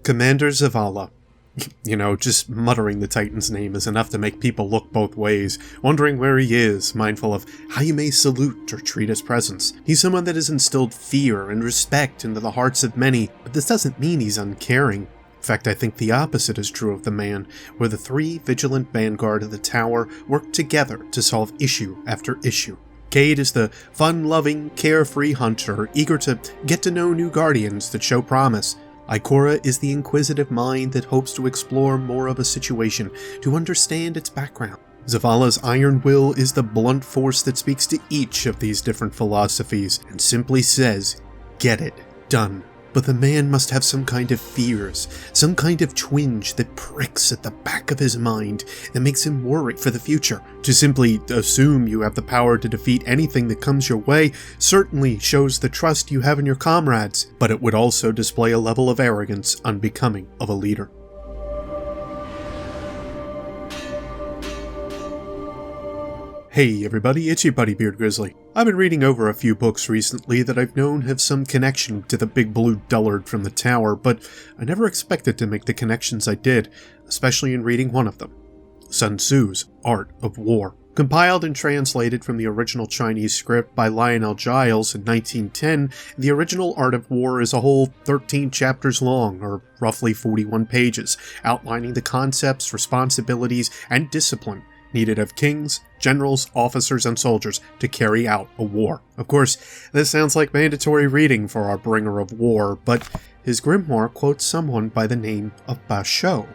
Commander Zavala. Just muttering the Titan's name is enough to make people look both ways, wondering where he is, mindful of how you may salute or treat his presence. He's someone that has instilled fear and respect into the hearts of many, but this doesn't mean he's uncaring. In fact, I think the opposite is true of the man, where the three vigilant vanguard of the tower work together to solve issue after issue. Cade is the fun-loving, carefree hunter, eager to get to know new guardians that show promise. Ikora is the inquisitive mind that hopes to explore more of a situation, to understand its background. Zavala's iron will is the blunt force that speaks to each of these different philosophies, and simply says, get it done. But the man must have some kind of fears, some kind of twinge that pricks at the back of his mind that makes him worry for the future. To simply assume you have the power to defeat anything that comes your way certainly shows the trust you have in your comrades, but it would also display a level of arrogance unbecoming of a leader. Hey everybody, it's your buddy Beard Grizzly. I've been reading over a few books recently that I've known have some connection to the big blue dullard from the tower, but I never expected to make the connections I did, especially in reading one of them. Sun Tzu's Art of War. Compiled and translated from the original Chinese script by Lionel Giles in 1910, the original Art of War is a whole 13 chapters long, or roughly 41 pages, outlining the concepts, responsibilities, and discipline needed of kings, generals, officers, and soldiers to carry out a war. Of course, this sounds like mandatory reading for our bringer of war, but his grimoire quotes someone by the name of Basho.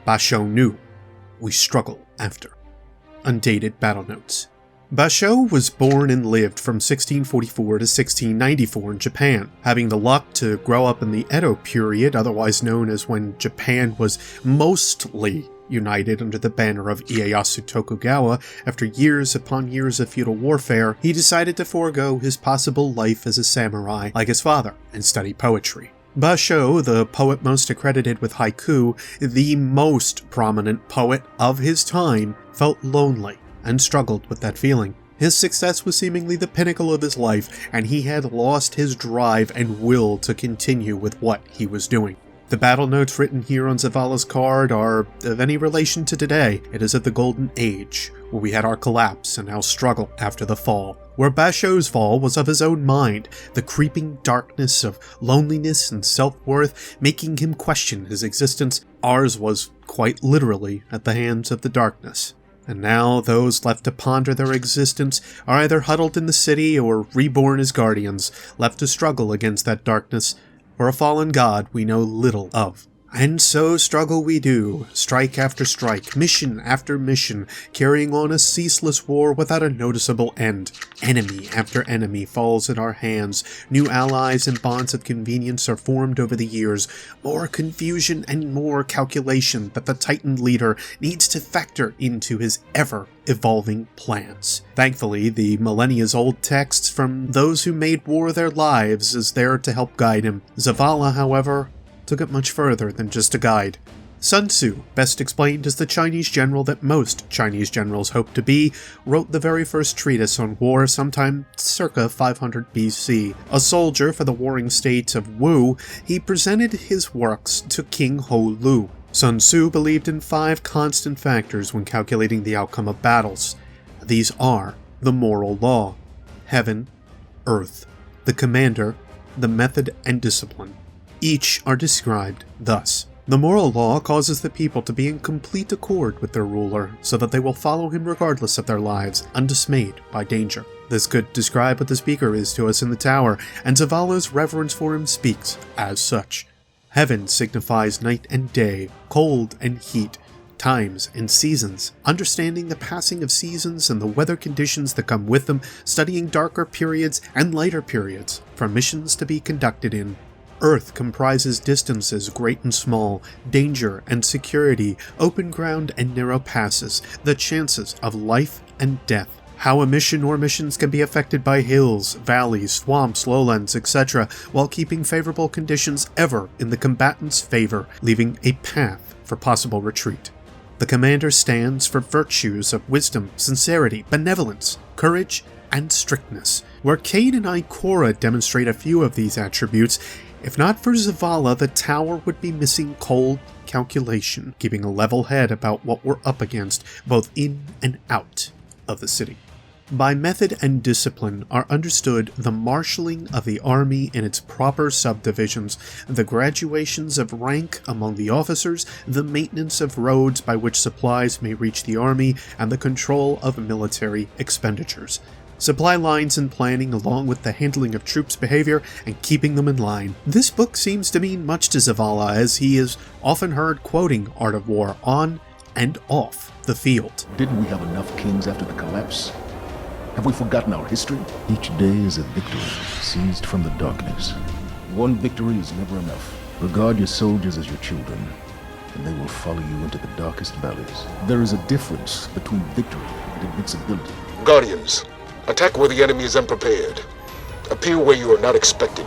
Basho knew. We struggle after. Undated battle notes. Basho was born and lived from 1644 to 1694 in Japan, having the luck to grow up in the Edo period, otherwise known as when Japan was mostly united under the banner of Ieyasu Tokugawa. After years upon years of feudal warfare, he decided to forego his possible life as a samurai like his father and study poetry. Basho, the poet most accredited with haiku, the most prominent poet of his time, felt lonely and struggled with that feeling. His success was seemingly the pinnacle of his life, and he had lost his drive and will to continue with what he was doing. The battle notes written here on Zavala's card are of any relation to today. It is of the Golden Age, where we had our collapse and our struggle after the fall. Where Basho's fall was of his own mind, the creeping darkness of loneliness and self-worth making him question his existence. Ours was quite literally at the hands of the darkness. And now those left to ponder their existence are either huddled in the city or reborn as guardians, left to struggle against that darkness, for a fallen god we know little of. And so struggle we do, strike after strike, mission after mission, carrying on a ceaseless war without a noticeable end. Enemy after enemy falls at our hands, new allies and bonds of convenience are formed over the years, more confusion and more calculation that the Titan leader needs to factor into his ever-evolving plans. Thankfully, the millennia-old texts from those who made war their lives is there to help guide him. Zavala, however, took it much further than just a guide. Sun Tzu, best explained as the Chinese general that most Chinese generals hope to be, wrote the very first treatise on war sometime circa 500 BC. A soldier for the warring state of Wu, he presented his works to King Ho Lu. Sun Tzu believed in 5 constant factors when calculating the outcome of battles. These are the moral law, heaven, earth, the commander, the method, and discipline. Each are described thus. The moral law causes the people to be in complete accord with their ruler, so that they will follow him regardless of their lives, undismayed by danger. This could describe what the speaker is to us in the tower, and Zavala's reverence for him speaks as such. Heaven signifies night and day, cold and heat, times and seasons. Understanding the passing of seasons and the weather conditions that come with them, studying darker periods and lighter periods for missions to be conducted in. Earth comprises distances great and small, danger and security, open ground and narrow passes, the chances of life and death. How a mission or missions can be affected by hills, valleys, swamps, lowlands, etc., while keeping favorable conditions ever in the combatant's favor, leaving a path for possible retreat. The commander stands for virtues of wisdom, sincerity, benevolence, courage, and strictness. Where Cade and Ikora demonstrate a few of these attributes, If not for Zavala, the tower would be missing cold calculation, keeping a level head about what we're up against, both in and out of the city. By method and discipline are understood the marshalling of the army in its proper subdivisions, the graduations of rank among the officers, the maintenance of roads by which supplies may reach the army, and the control of military expenditures. Supply lines and planning, along with the handling of troops' behavior and keeping them in line. This book seems to mean much to Zavala, as he is often heard quoting Art of War on and off the field. Didn't we have enough kings after the collapse? Have we forgotten our history? Each day is a victory, seized from the darkness. One victory is never enough. Regard your soldiers as your children, and they will follow you into the darkest valleys. There is a difference between victory and invincibility. Guardians, attack where the enemy is unprepared. Appear where you are not expected.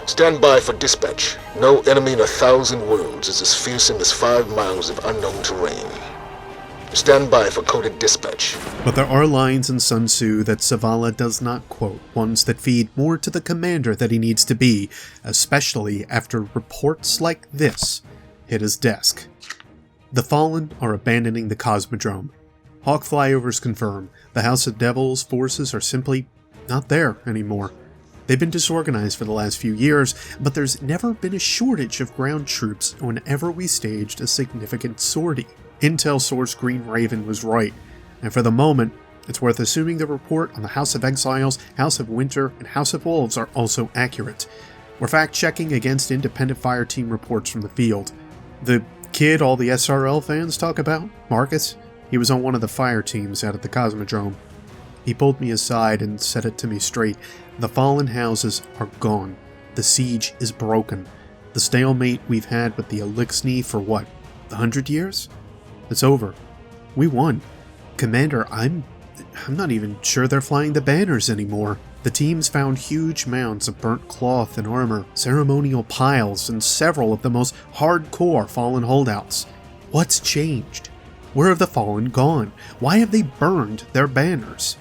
Stand by for dispatch. No enemy in 1,000 worlds is as fearsome as 5 miles of unknown terrain. Stand by for coded dispatch. But there are lines in Sun Tzu that Zavala does not quote, ones that feed more to the commander that he needs to be, especially after reports like this hit his desk. The Fallen are abandoning the Cosmodrome. Hawk flyovers confirm the House of Devil's forces are simply not there anymore. They've been disorganized for the last few years, but there's never been a shortage of ground troops whenever we staged a significant sortie. Intel source Green Raven was right, and for the moment, it's worth assuming the report on the House of Exiles, House of Winter, and House of Wolves are also accurate. We're fact-checking against independent fireteam reports from the field. The kid all the SRL fans talk about, Marcus, he was on one of the fire teams out at the Cosmodrome. He pulled me aside and said it to me straight. The fallen houses are gone. The siege is broken. The stalemate we've had with the Elixni for what, 100 years? It's over. We won. Commander, I'm not even sure they're flying the banners anymore. The teams found huge mounds of burnt cloth and armor, ceremonial piles, and several of the most hardcore fallen holdouts. What's changed? Where have the fallen gone? Why have they burned their banners?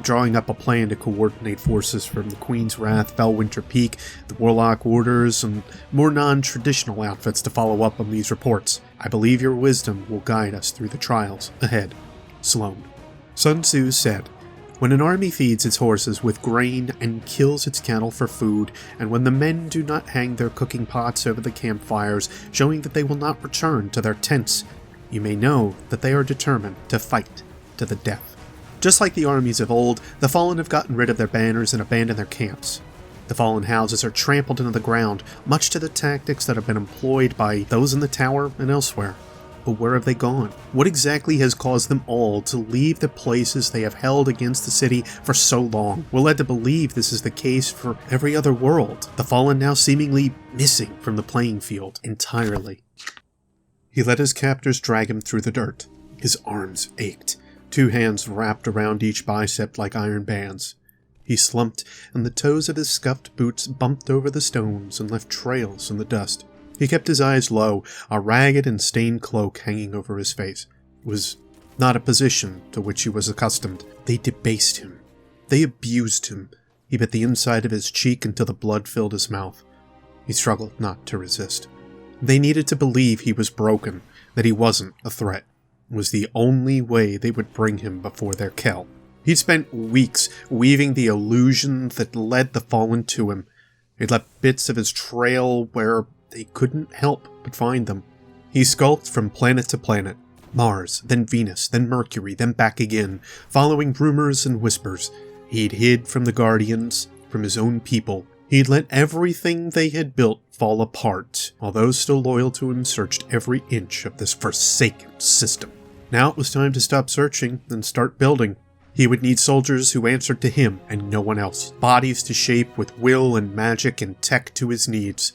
Drawing up a plan to coordinate forces from the Queen's Wrath, Felwinter Peak, the Warlock Orders, and more non-traditional outfits to follow up on these reports. I believe your wisdom will guide us through the trials ahead. Sloan. Sun Tzu said, "When an army feeds its horses with grain and kills its cattle for food, and when the men do not hang their cooking pots over the campfires, showing that they will not return to their tents, you may know that they are determined to fight to the death." Just like the armies of old, the Fallen have gotten rid of their banners and abandoned their camps. The fallen houses are trampled into the ground, much to the tactics that have been employed by those in the tower and elsewhere. But where have they gone? What exactly has caused them all to leave the places they have held against the city for so long? We're led to believe this is the case for every other world, the Fallen now seemingly missing from the playing field entirely. He let his captors drag him through the dirt. His arms ached. 2 hands wrapped around each bicep like iron bands. He slumped, and the toes of his scuffed boots bumped over the stones and left trails in the dust. He kept his eyes low, a ragged and stained cloak hanging over his face. It was not a position to which he was accustomed. They debased him. They abused him. He bit the inside of his cheek until the blood filled his mouth. He struggled not to resist. They needed to believe he was broken, that he wasn't a threat. It was the only way they would bring him before their Kell. He'd spent weeks weaving the illusion that led the Fallen to him. He'd left bits of his trail where they couldn't help but find them. He skulked from planet to planet, Mars, then Venus, then Mercury, then back again, following rumors and whispers. He'd hid from the Guardians, from his own people. He'd let everything they had built fall apart, while those still loyal to him searched every inch of this forsaken system. Now it was time to stop searching and start building. He would need soldiers who answered to him and no one else, bodies to shape with will and magic and tech to his needs.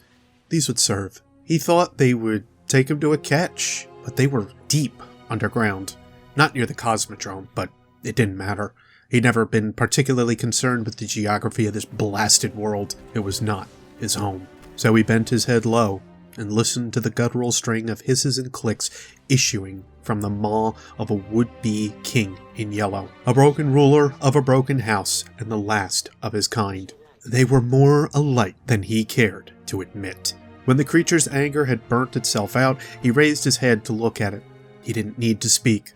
These would serve. He thought they would take him to a catch, but they were deep underground. Not near the Cosmodrome, but it didn't matter. He'd never been particularly concerned with the geography of this blasted world. It was not his home. So he bent his head low and listened to the guttural string of hisses and clicks issuing from the maw of a would-be king in yellow. A broken ruler of a broken house and the last of his kind. They were more alike than he cared to admit. When the creature's anger had burnt itself out, he raised his head to look at it. He didn't need to speak.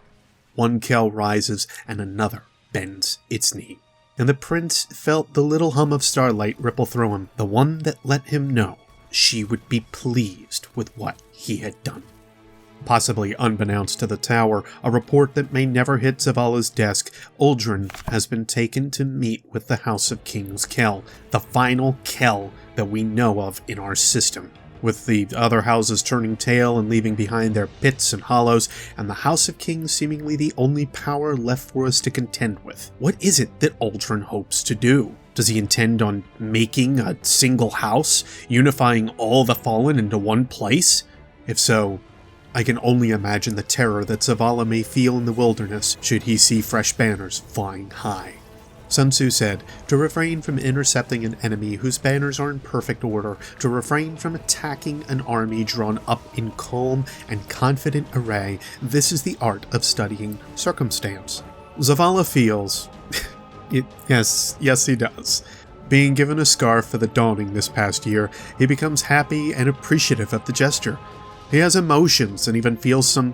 One kell rises and another bends its knee. And the prince felt the little hum of starlight ripple through him, the one that let him know she would be pleased with what he had done. Possibly unbeknownst to the tower, a report that may never hit Zavala's desk, Uldron has been taken to meet with the House of Kings Kell, the final Kell that we know of in our system. With the other houses turning tail and leaving behind their pits and hollows, and the House of Kings seemingly the only power left for us to contend with. What is it that Uldron hopes to do? Does he intend on making a single house, unifying all the fallen into one place? If so, I can only imagine the terror that Zavala may feel in the wilderness should he see fresh banners flying high. Sun Tzu said, to refrain from intercepting an enemy whose banners are in perfect order, to refrain from attacking an army drawn up in calm and confident array, this is the art of studying circumstance. Zavala feels... yes, he does. Being given a scarf for the dawning this past year, he becomes happy and appreciative of the gesture. He has emotions and even feels some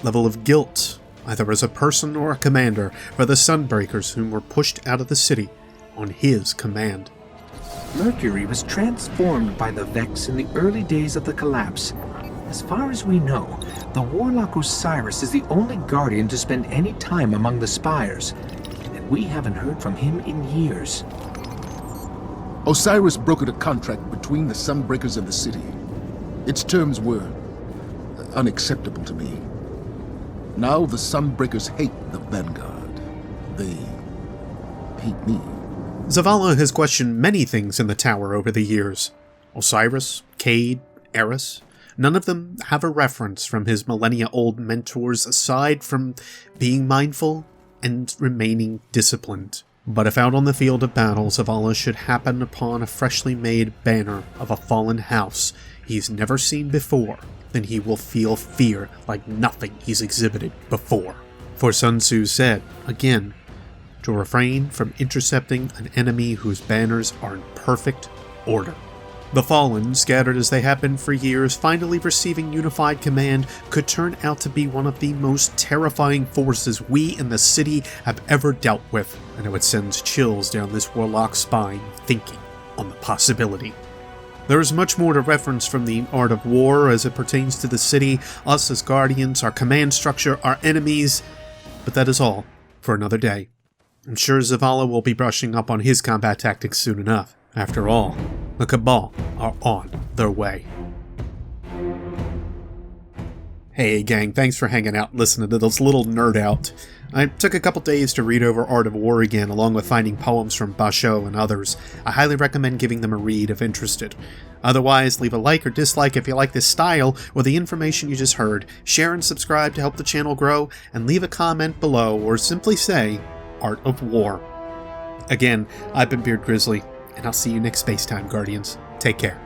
level of guilt, either as a person or a commander, for the Sunbreakers whom were pushed out of the city on his command. Mercury was transformed by the Vex in the early days of the collapse. As far as we know, the warlock Osiris is the only guardian to spend any time among the spires, and we haven't heard from him in years. Osiris brokered a contract between the Sunbreakers and the city. Its terms were unacceptable to me. Now the Sunbreakers hate the Vanguard. They hate me. Zavala has questioned many things in the tower over the years. Osiris, Cade, Eris. None of them have a reference from his millennia-old mentors aside from being mindful and remaining disciplined. But if out on the field of battle Zavala should happen upon a freshly made banner of a fallen house he's never seen before, then he will feel fear like nothing he's exhibited before. For Sun Tzu said, again, to refrain from intercepting an enemy whose banners are in perfect order. The Fallen, scattered as they have been for years, finally receiving unified command, could turn out to be one of the most terrifying forces we in the city have ever dealt with, and it sends chills down this warlock's spine thinking on the possibility. There is much more to reference from the art of war as it pertains to the city, us as guardians, our command structure, our enemies, but that is all for another day. I'm sure Zavala will be brushing up on his combat tactics soon enough. After all, the Cabal are on their way. Hey gang, thanks for hanging out and listening to this little nerd out. I took a couple days to read over Art of War again, along with finding poems from Basho and others. I highly recommend giving them a read if interested. Otherwise, leave a like or dislike if you like this style or the information you just heard, share and subscribe to help the channel grow, and leave a comment below or simply say, Art of War. Again, I've been Beard Grizzly, and I'll see you next Spacetime, Guardians. Take care.